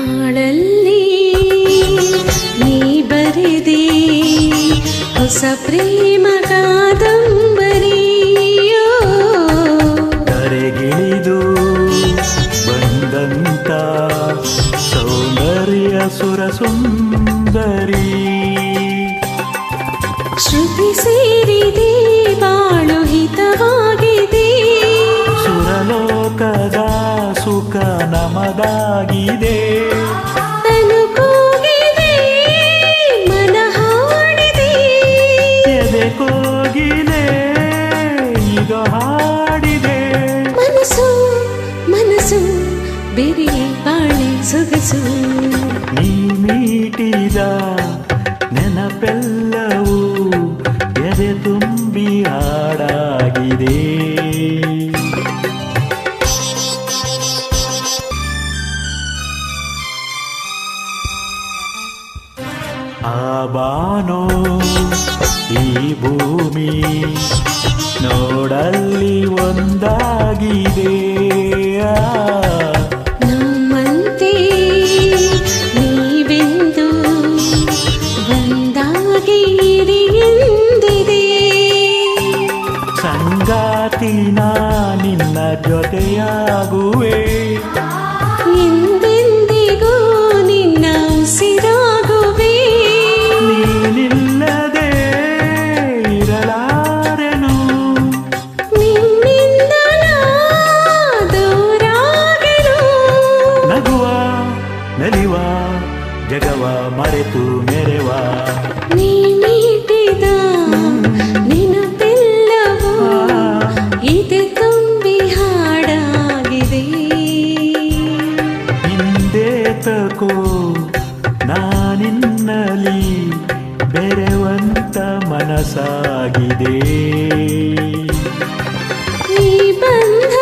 ಬಾಳಲ್ಲಿ ನೀ ಬರೆದೆ ಹೊಸ ಪ್ರೇಮ ಕಾದಂಬರಿಯೋ ಕರೆಗಿಳಿದು ಬಂದಂತ ಸೌಂದರ್ಯ ಸುರಸುಂದರಿ ಶ್ರುತಿ ಸೇರಿದೆ ಬಾಳು ಹಿತವಾಗಿದೆ ಸುರಲೋಕದ ಸುಖ ನಮದಾಗಿದೆ ತನುಕೋಗಿದೆ ಮನ ಹಾಡಿದೆ ಎದೆ ಕೋಗಿಲೆ ಈಗ ಹಾಡಿದೆ ಮನಸ್ಸು ಮನಸ್ಸು ಬೇರೆ ಬಾಳೆ ಸೊಗಸು ನೀ ಮೀಟಿದ ನೆನಪೆಲ್ಲವೂ ಎದೆ ತುಂಬಿ ಹಾಡಾಗಿದೆ ಆ ಬಾನೋ ಈ ಭೂಮಿ ನೋಡಲ್ಲಿ ಒಂದಾಗಿದೆ ನಮ್ಮಂತೆ ನೀವೆಂದು ಒಂದಾಗಿ ಇರಿ ಎಂದಿದೆ ಸಂಗಾತಿ ನಾ ನಿನ್ನ ಜೊತೆಯಾಗುವೆ ಎಂದೆಂದಿಗೂ ನಿನ್ನ ಉಸಿರಾಗುವೆ ನೀನಿಲ್ಲದೆ ಇರಲಾರೆನು ನಿನ್ನಿಂದ ನಾ ದೂರಾಗೆನು ನಗುವ ನಲಿವ ಜಗವ ಮರೆತು ಮೆರೆವ ನೀ ಮೀಟಿದ ನೆನಪೆಲ್ಲವೂ ಇದೆ ತುಂಬಿ ಹಾಡಾಗಿದೆ ಹಿಂದೇತಕೋ ನಾನಿನ್ನಲಿ ಬೆರೆವಂತ ಮನಸ್ಸಾಗಿದೆ ಈ ಬಂಧ